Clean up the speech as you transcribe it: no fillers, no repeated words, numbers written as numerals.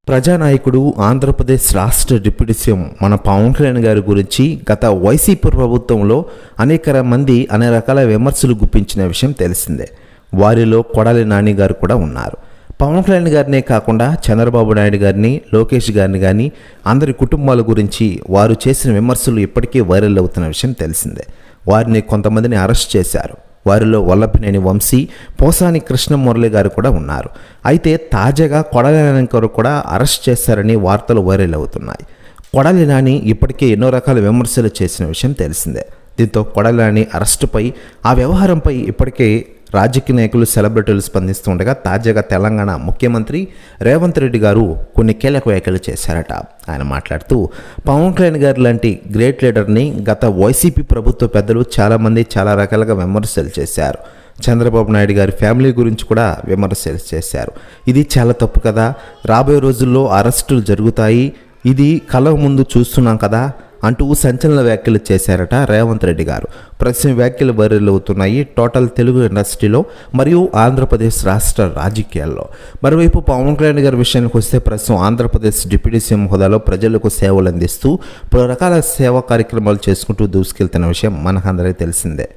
ప్రజానాయకుడు ఆంధ్రప్రదేశ్ రాష్ట్ర deputy CM మన పవన్ కళ్యాణ్ గారి గురించి గత వైసీపీ ప్రభుత్వంలో అనేక మంది అనేక రకాల విమర్శలు గుప్పించిన విషయం తెలిసిందే. వారిలో కొడాలి నాని గారు కూడా ఉన్నారు. పవన్ కళ్యాణ్ గారినే కాకుండా చంద్రబాబు నాయుడు గారిని, లోకేష్ గారిని కానీ అందరి కుటుంబాల గురించి వారు చేసిన విమర్శలు ఇప్పటికీ వైరల్ అవుతున్న విషయం తెలిసిందే. వారిని కొంతమందిని అరెస్ట్ చేశారు. వారిలో వల్లభనేని వంశీ, పోసాని కృష్ణమురళి గారు కూడా ఉన్నారు. అయితే తాజాగా కొడాలి నాని గారు కూడా అరెస్ట్ చేశారని వార్తలు వైరల్ అవుతున్నాయి. కొడాలి నాని ఇప్పటికే ఎన్నో రకాల విమర్శలు చేసిన విషయం తెలిసిందే. దీంతో కొడాలి నాని అరెస్టుపై, ఆ వ్యవహారంపై ఇప్పటికే రాజకీయ నాయకులు, సెలబ్రిటీలు స్పందిస్తుండగా తాజాగా తెలంగాణ ముఖ్యమంత్రి రేవంత్ రెడ్డి గారు కొన్ని కీలక వ్యాఖ్యలు చేశారట. ఆయన మాట్లాడుతూ పవన్ కళ్యాణ్ గారు లాంటి గ్రేట్ లీడర్ని గత వైసీపీ ప్రభుత్వ పెద్దలు చాలామంది చాలా రకాలుగా విమర్శలు చేశారు. చంద్రబాబు నాయుడు గారి ఫ్యామిలీ గురించి కూడా విమర్శలు చేశారు. ఇది చాలా తప్పు కదా, రాబోయే రోజుల్లో అరెస్టులు జరుగుతాయి, ఇది కళ్ళ ముందు చూస్తున్నాం కదా అంటూ సంచలన వ్యాఖ్యలు చేశారట రేవంత్ రెడ్డి గారు. ప్రస్తుతం వ్యాఖ్యలు వైరల్ అవుతున్నాయి టోటల్ తెలుగు ఇండస్ట్రీలో మరియు ఆంధ్రప్రదేశ్ రాష్ట్ర రాజకీయాల్లో. మరోవైపు పవన్ కళ్యాణ్ గారి విషయానికి వస్తే ప్రస్తుతం ఆంధ్రప్రదేశ్ డిప్యూటీ సీఎం హోదాలో ప్రజలకు సేవలు అందిస్తూ పలు రకాల సేవా కార్యక్రమాలు చేసుకుంటూ దూసుకెళ్తున్న విషయం మనకందరికీ తెలిసిందే.